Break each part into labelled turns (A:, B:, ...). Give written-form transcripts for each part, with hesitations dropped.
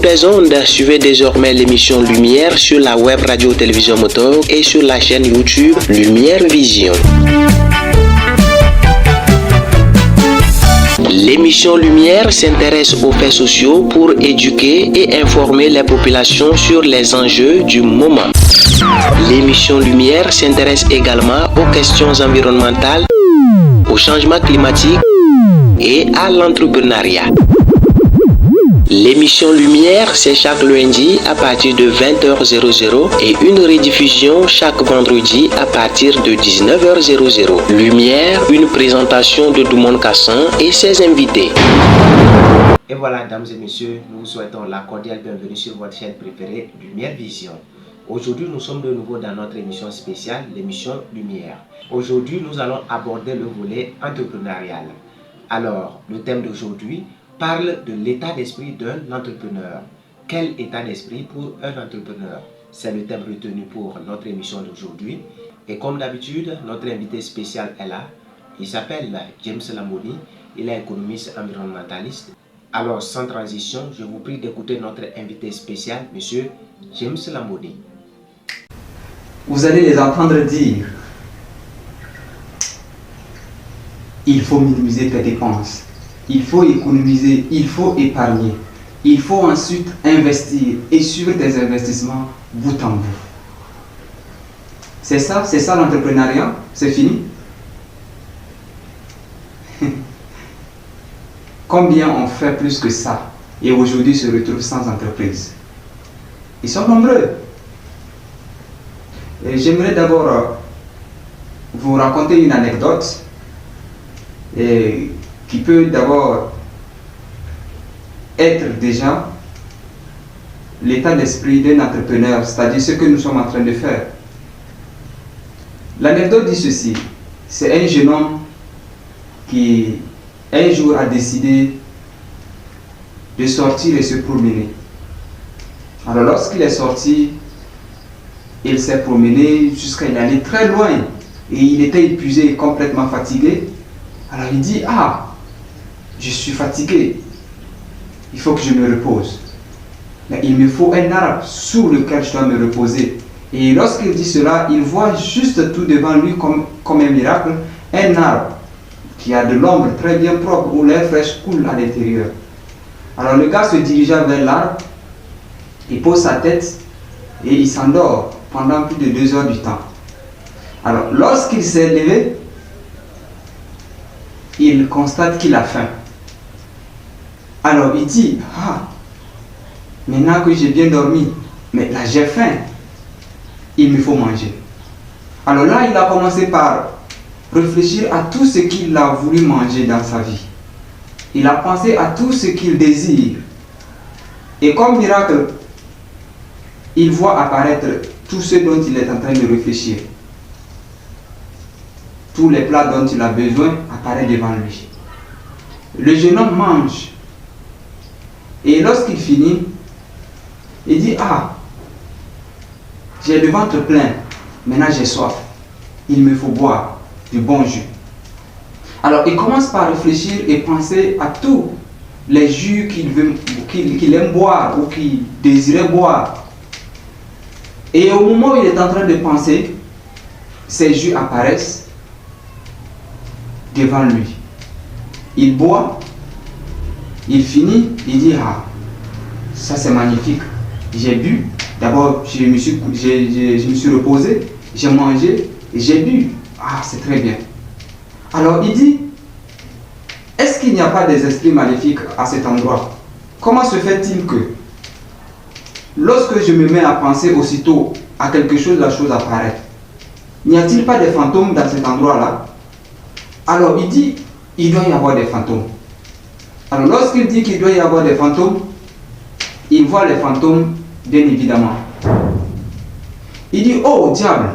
A: les ondes, suivez désormais l'émission Lumière sur la web radio-télévision Motor et sur la chaîne YouTube Lumière Vision. L'émission Lumière s'intéresse aux faits sociaux pour éduquer et informer les populations sur les enjeux du moment. L'émission Lumière s'intéresse également aux questions environnementales, au changement climatique et à l'entrepreneuriat. L'émission Lumière, c'est chaque lundi à partir de 20h00 et une rediffusion chaque vendredi à partir de 19h00. Lumière, une présentation de Doumon Kassan et ses invités.
B: Et voilà, dames et messieurs, nous vous souhaitons la cordiale bienvenue sur votre chaîne préférée, Lumière Vision. Aujourd'hui, nous sommes de nouveau dans notre émission spéciale, l'émission Lumière. Aujourd'hui, nous allons aborder le volet entrepreneurial. Alors, le thème d'aujourd'hui parle de l'état d'esprit d'un entrepreneur. Quel état d'esprit pour un entrepreneur? C'est le thème retenu pour notre émission d'aujourd'hui. Et comme d'habitude, notre invité spécial est là. Il s'appelle James Lamoni. Il est économiste environnementaliste. Alors, sans transition, je vous prie d'écouter notre invité spécial, Monsieur James Lamoni.
C: Vous allez les entendre dire: il faut minimiser tes dépenses, il faut économiser, il faut épargner, il faut ensuite investir et suivre tes investissements bout en bout. C'est ça l'entrepreneuriat? C'est fini? Combien on fait plus que ça et aujourd'hui se retrouvent sans entreprise? Ils sont nombreux. Et j'aimerais d'abord vous raconter une anecdote qui peut d'abord être déjà l'état d'esprit d'un entrepreneur, c'est-à-dire ce que nous sommes en train de faire. L'anecdote dit ceci: c'est un jeune homme qui un jour a décidé de sortir et se promener. Alors lorsqu'il est sorti, il s'est promené jusqu'à il allait très loin et il était épuisé et complètement fatigué. Alors il dit: ah, je suis fatigué, il faut que je me repose. Mais il me faut un arbre sous lequel je dois me reposer. Et lorsqu'il dit cela, il voit juste tout devant lui comme un miracle, un arbre qui a de l'ombre très bien propre où l'air fraîche coule à l'intérieur. Alors le gars se dirigea vers l'arbre, il pose sa tête et il s'endort pendant plus de 2 heures du temps. Alors lorsqu'il s'est levé, il constate qu'il a faim. Alors il dit: ah, maintenant que j'ai bien dormi, mais là j'ai faim, il me faut manger. Alors là, il a commencé par réfléchir à tout ce qu'il a voulu manger dans sa vie. Il a pensé à tout ce qu'il désire. Et comme miracle, il voit apparaître tout ce dont il est en train de réfléchir. Tous les plats dont il a besoin apparaissent devant lui. Le jeune homme mange. Et lorsqu'il finit, il dit: ah, j'ai le ventre plein, maintenant j'ai soif. Il me faut boire du bon jus. Alors il commence par réfléchir et penser à tous les jus qu'il aime boire ou qu'il désirait boire. Et au moment où il est en train de penser, ces jus apparaissent devant lui. Il boit, il finit, il dit: ah, ça c'est magnifique. J'ai bu, d'abord je me suis reposé, j'ai mangé et j'ai bu. Ah, c'est très bien. Alors il dit: est-ce qu'il n'y a pas des esprits maléfiques à cet endroit? Comment se fait-il que lorsque je me mets à penser aussitôt à quelque chose, la chose apparaît? N'y a-t-il pas des fantômes dans cet endroit-là? Alors il dit: il doit y avoir des fantômes. Alors lorsqu'il dit qu'il doit y avoir des fantômes, il voit les fantômes, bien évidemment. Il dit: oh diable,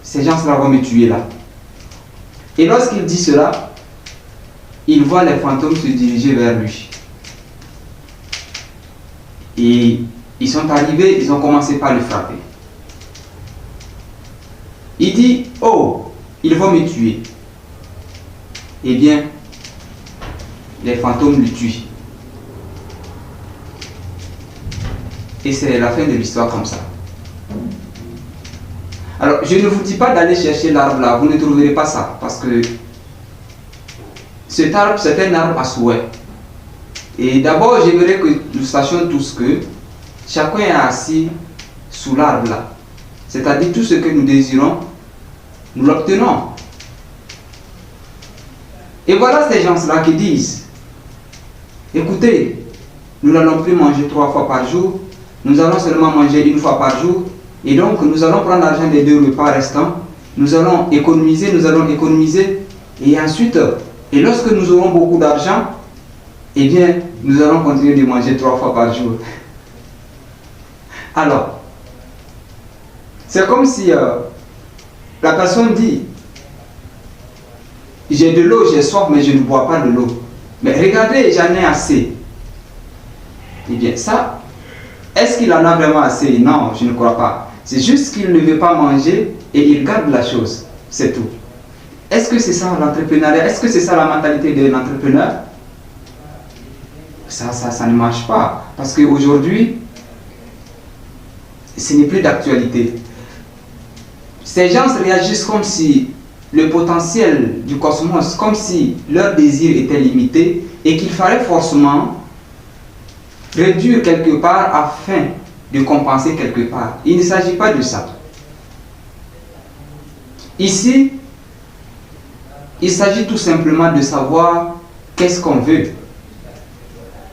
C: ces gens-là vont me tuer là. Et lorsqu'il dit cela, il voit les fantômes se diriger vers lui. Et ils sont arrivés, ils ont commencé par le frapper. Il dit: oh, ils vont me tuer. Eh bien, les fantômes le tuent. Et c'est la fin de l'histoire comme ça. Alors, je ne vous dis pas d'aller chercher l'arbre là, vous ne trouverez pas ça, parce que cet arbre, c'est un arbre à souhait. Et d'abord, j'aimerais que nous sachions tous que chacun est assis sous l'arbre là. C'est-à-dire tout ce que nous désirons, nous l'obtenons. Et voilà ces gens-là qui disent, écoutez, nous n'allons plus manger 3 fois par jour, nous allons seulement manger 1 fois par jour, et donc nous allons prendre l'argent des 2 repas restants, nous allons économiser, et ensuite, et lorsque nous aurons beaucoup d'argent, eh bien, nous allons continuer de manger 3 fois par jour. Alors, c'est comme si la personne dit, j'ai de l'eau, j'ai soif, mais je ne bois pas de l'eau. Mais regardez, j'en ai assez. Eh bien, ça, est-ce qu'il en a vraiment assez? Non, je ne crois pas. C'est juste qu'il ne veut pas manger et il garde la chose. C'est tout. Est-ce que c'est ça l'entrepreneuriat? Est-ce que c'est ça la mentalité de l'entrepreneur? Ça ne marche pas. Parce qu'aujourd'hui, ce n'est plus d'actualité. Ces gens réagissent comme si le potentiel du cosmos, comme si leur désir était limité et qu'il fallait forcément réduire quelque part afin de compenser quelque part. Il ne s'agit pas de ça. Ici, il s'agit tout simplement de savoir qu'est-ce qu'on veut.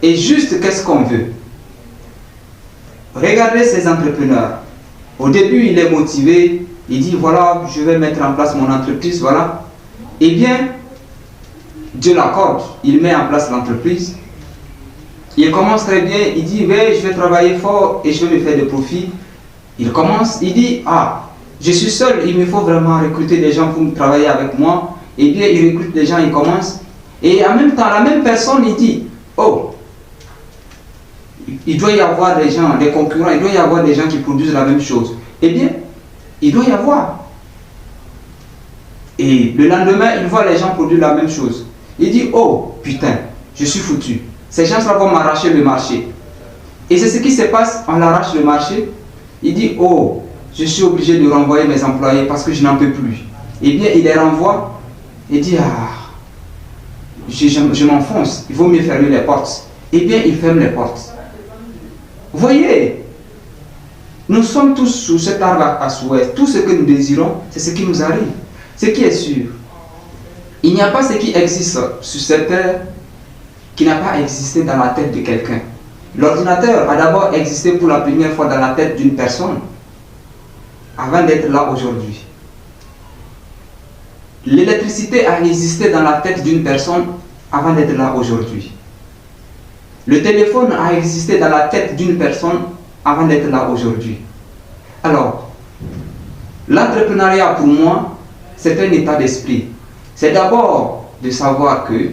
C: Et juste qu'est-ce qu'on veut. Regardez ces entrepreneurs. Au début, il est motivé. Il dit, voilà, je vais mettre en place mon entreprise, voilà. Eh bien, Dieu l'accorde. Il met en place l'entreprise. Il commence très bien. Il dit, oui, je vais travailler fort et je vais me faire des profits. Il commence, il dit, ah, je suis seul, il me faut vraiment recruter des gens pour travailler avec moi. Eh bien, il recrute des gens, il commence. Et en même temps, la même personne, il dit, oh, il doit y avoir des gens, des concurrents, il doit y avoir des gens qui produisent la même chose. Eh bien, il doit y avoir. Et le lendemain, il voit les gens produire la même chose. Il dit, oh, putain, je suis foutu. Ces gens-là vont m'arracher le marché. Et c'est ce qui se passe, on l'arrache le marché. Il dit, oh, je suis obligé de renvoyer mes employés parce que je n'en peux plus. Eh bien, il les renvoie et dit, ah, je m'enfonce, il vaut mieux fermer les portes. Eh bien, il ferme les portes. Vous voyez, nous sommes tous sous cet arbre à souhait. Tout ce que nous désirons, c'est ce qui nous arrive. Ce qui est sûr, il n'y a pas ce qui existe sur cette terre qui n'a pas existé dans la tête de quelqu'un. L'ordinateur a d'abord existé pour la première fois dans la tête d'une personne avant d'être là aujourd'hui. L'électricité a existé dans la tête d'une personne avant d'être là aujourd'hui. Le téléphone a existé dans la tête d'une personne avant d'être là aujourd'hui. Alors, l'entrepreneuriat pour moi, c'est un état d'esprit. C'est d'abord de savoir que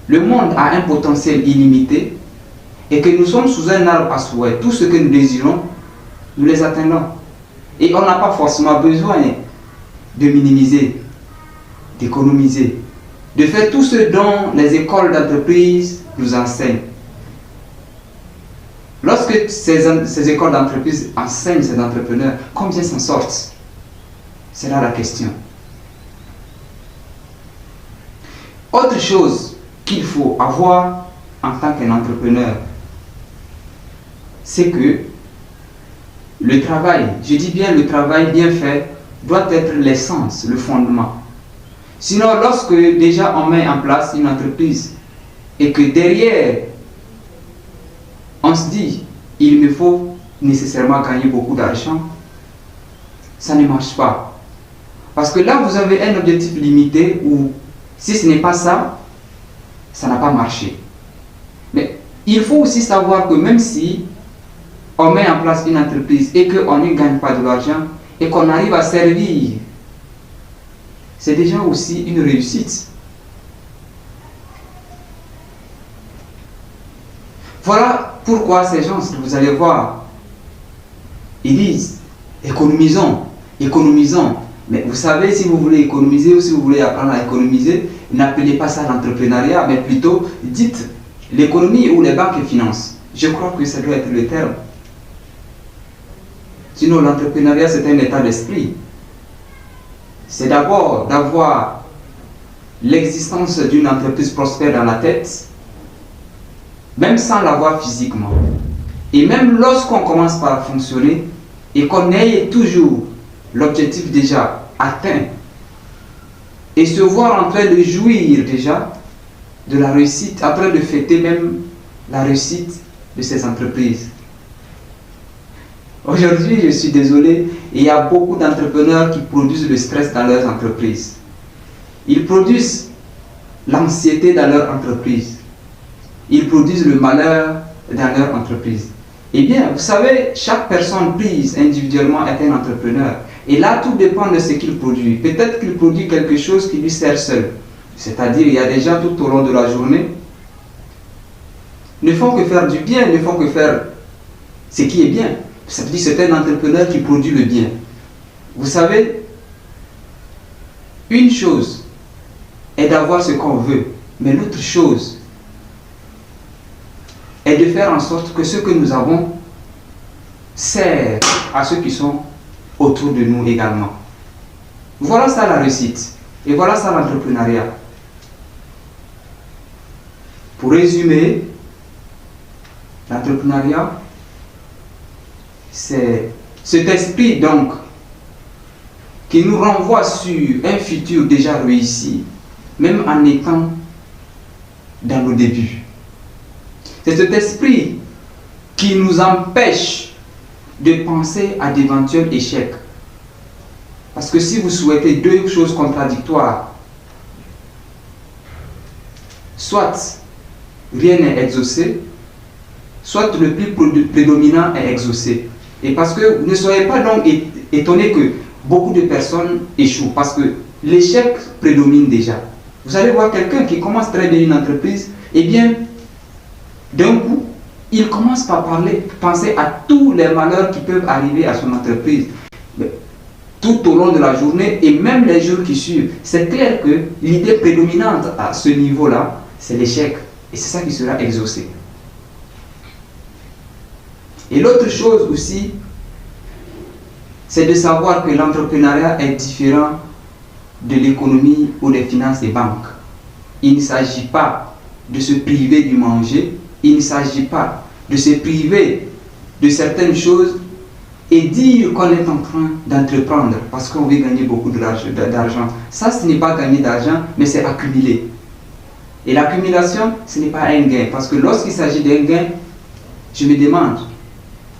C: le monde a un potentiel illimité et que nous sommes sous un arbre à souhait. Tout ce que nous désirons, nous les atteignons. Et on n'a pas forcément besoin de minimiser, d'économiser, de faire tout ce dont les écoles d'entreprise nous enseignent. Lorsque ces écoles d'entreprise enseignent ces entrepreneurs, combien s'en sortent? C'est là la question. Autre chose qu'il faut avoir en tant qu'entrepreneur, c'est que le travail, je dis bien le travail bien fait, doit être l'essence, le fondement. Sinon, lorsque déjà on met en place une entreprise et que derrière, on se dit, il me faut nécessairement gagner beaucoup d'argent, ça ne marche pas. Parce que là, vous avez un objectif limité où, si ce n'est pas ça, ça n'a pas marché. Mais il faut aussi savoir que même si on met en place une entreprise et qu'on ne gagne pas de l'argent et qu'on arrive à servir, c'est déjà aussi une réussite. Voilà pourquoi ces gens, vous allez voir, ils disent, économisons, économisons. Mais vous savez, si vous voulez économiser ou si vous voulez apprendre à économiser, n'appelez pas ça l'entrepreneuriat, mais plutôt dites l'économie ou les banques et finances. Je crois que ça doit être le terme. Sinon, l'entrepreneuriat, c'est un état d'esprit. C'est d'abord d'avoir l'existence d'une entreprise prospère dans la tête, même sans l'avoir physiquement. Et même lorsqu'on commence par fonctionner et qu'on ait toujours l'objectif déjà atteint et se voir en train de jouir déjà de la réussite, en train de fêter même la réussite de ces entreprises. Aujourd'hui, je suis désolé, il y a beaucoup d'entrepreneurs qui produisent le stress dans leurs entreprises. Ils produisent l'anxiété dans leur entreprise. Ils produisent le malheur dans leur entreprise. Eh bien, vous savez, chaque personne prise individuellement est un entrepreneur. Et là, tout dépend de ce qu'il produit. Peut-être qu'il produit quelque chose qui lui sert seul. C'est-à-dire, il y a des gens tout au long de la journée ne font que faire du bien, ne font que faire ce qui est bien. Ça veut dire que c'est un entrepreneur qui produit le bien. Vous savez, une chose est d'avoir ce qu'on veut, mais l'autre chose est de faire en sorte que ce que nous avons sert à ceux qui sont autour de nous également. Voilà ça la réussite. Et voilà ça l'entrepreneuriat. Pour résumer, l'entrepreneuriat, c'est cet esprit donc qui nous renvoie sur un futur déjà réussi, même en étant dans nos débuts. C'est cet esprit qui nous empêche de penser à d'éventuels échecs. Parce que si vous souhaitez deux choses contradictoires, soit rien n'est exaucé, soit le plus prédominant est exaucé. Et parce que ne soyez pas donc étonnés que beaucoup de personnes échouent, parce que l'échec prédomine déjà. Vous allez voir quelqu'un qui commence très bien une entreprise, et bien, d'un coup, il commence par penser à tous les malheurs qui peuvent arriver à son entreprise. Mais tout au long de la journée et même les jours qui suivent, c'est clair que l'idée prédominante à ce niveau-là, c'est l'échec. Et c'est ça qui sera exaucé. Et l'autre chose aussi, c'est de savoir que l'entrepreneuriat est différent de l'économie ou des finances des banques. Il ne s'agit pas de se priver du manger, il ne s'agit pas de se priver de certaines choses et dire qu'on est en train d'entreprendre parce qu'on veut gagner beaucoup d'argent. Ça, ce n'est pas gagner d'argent, mais c'est accumuler. Et l'accumulation, ce n'est pas un gain. Parce que lorsqu'il s'agit d'un gain, je me demande,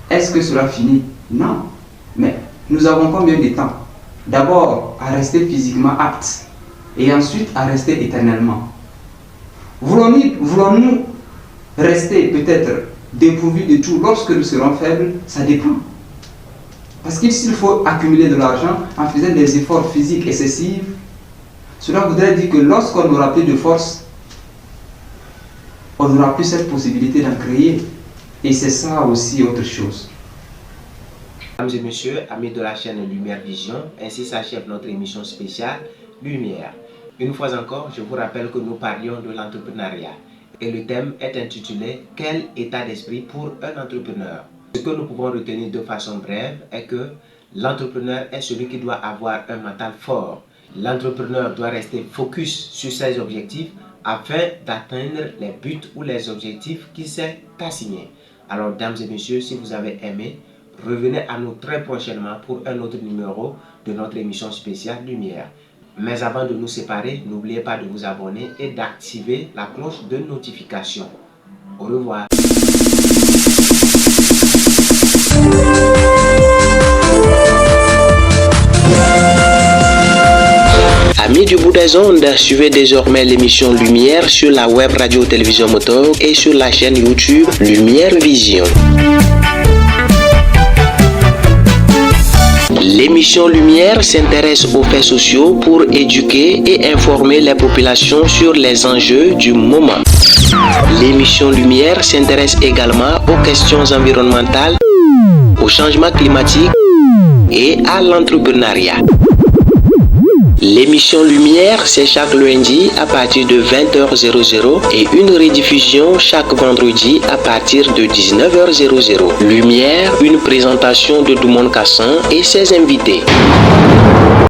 C: est-ce que cela finit? Non. Mais nous avons combien de temps? D'abord, à rester physiquement apte. Et ensuite, à rester éternellement. Voulons-nous rester peut-être dépourvus de tout lorsque nous serons faibles? Ça dépend. Parce qu'il faut accumuler de l'argent en faisant des efforts physiques excessifs, cela voudrait dire que lorsqu'on n'aura plus de force, on n'aura plus cette possibilité d'en créer. Et c'est ça aussi autre chose.
B: Mesdames et messieurs, amis de la chaîne Lumière Vision, ainsi s'achève notre émission spéciale Lumière. Une fois encore, je vous rappelle que nous parlions de l'entrepreneuriat. Et le thème est intitulé « Quel état d'esprit pour un entrepreneur ?» Ce que nous pouvons retenir de façon brève est que l'entrepreneur est celui qui doit avoir un mental fort. L'entrepreneur doit rester focus sur ses objectifs afin d'atteindre les buts ou les objectifs qui s'est assigné. Alors, dames et messieurs, si vous avez aimé, revenez à nous très prochainement pour un autre numéro de notre émission spéciale Lumière. Mais avant de nous séparer, n'oubliez pas de vous abonner et d'activer la cloche de notification. Au revoir.
A: Amis du bout des ondes, suivez désormais l'émission Lumière sur la web radio-télévision Motor et sur la chaîne YouTube Lumière Vision. L'émission Lumière s'intéresse aux faits sociaux pour éduquer et informer les populations sur les enjeux du moment. L'émission Lumière s'intéresse également aux questions environnementales, au changement climatique et à l'entrepreneuriat. L'émission Lumière, c'est chaque lundi à partir de 20h00 et une rediffusion chaque vendredi à partir de 19h00. Lumière, une présentation de Doumon Kassan et ses invités.